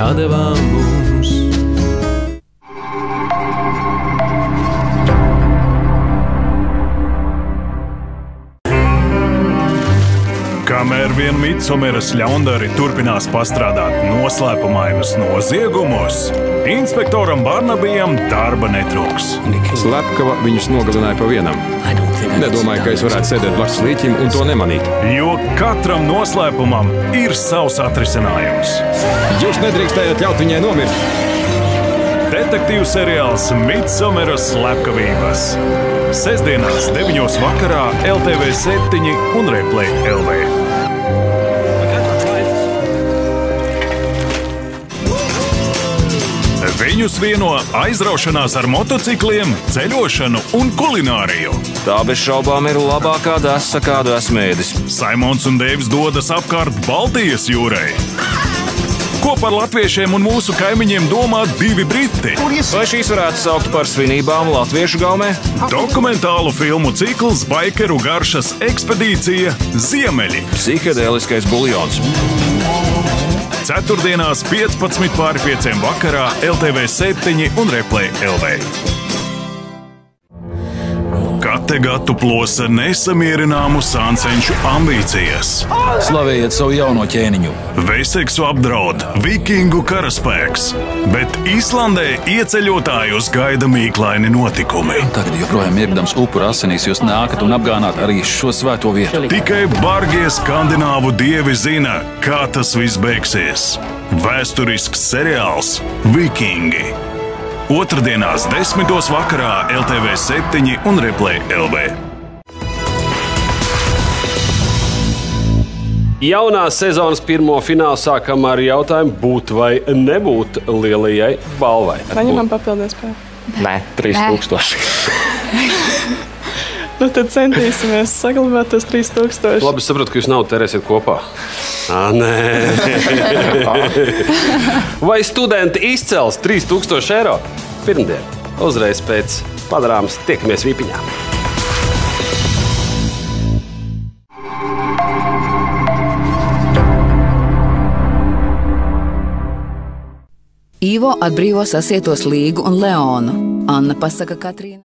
kā devām mums. Kamēr vien Midsomeras ļaundari turpinās pastrādāt noslēpumainus noziegumus, inspektoram Barnabijam darba netrūks. Slepkava viņus nogalināja pa vienam. Nedomāju, ka es varētu sēdēt blakus līķim un to nemanīt. Jo katram noslēpumam ir savs atrisinājums. Jūs nedrīkstējat ļaut viņai nomirt. Detektīvu seriāls Midsomeras slepkavības. Sestdienās 9:00 vakarā LTV7 un Replay LV. Viņus vieno aizraušanās ar motocikliem, ceļošanu un kulināriju. Tā bez šaubām ir labākā desa, kādu esmu ēdis. Saimons un Deivs dodas apkārt Baltijas jūrai. Ko par latviešiem un mūsu kaimiņiem domā divi briti? Vai šīs varētu saukt par svinībām Latviešu gaumē? Dokumentālu filmu cikls Baikeru garšas ekspedīcija Ziemeļi. Psihedēliskais buljons. Ceturtdienās 15:05 vakarā LTV7 un Replay LV. Kategatu plosa nesamierināmu sāncenšu ambīcijas. Slavējiet savu jauno ķēniņu. Veseksu apdraud vikingu karaspēks, bet Islandē ieceļotājus gaida mīklaini notikumi. Tagad joprojām iebdams upuru asinīs, jūs nākat un apgānāt arī šo svēto vietu. Tikai bargie skandināvu dievi zina, kā tas viss beigsies. Vēsturisks seriāls Vikingi. Otrdienās 10:00 vakarā LTV7 un Replay LV. Jaunās sezonas pirmo finālu sākam ar jautājumu būt vai nebūt lielajai balvai. Saņemam papildus spēju. Nē, 3000. Nu tad centīsimies saglabāt tos 3000. Labi, saprotu, ka jūs naudu tērēsiet kopā. Nē. Vai studenti izcels 3000 eiro? Pirmdien, uzreiz pēc padarāmas, tiekamies Vīpiņā. Ivo atbrīvo sasietos Līgu un Leonu. Anna pasaka Katrīna.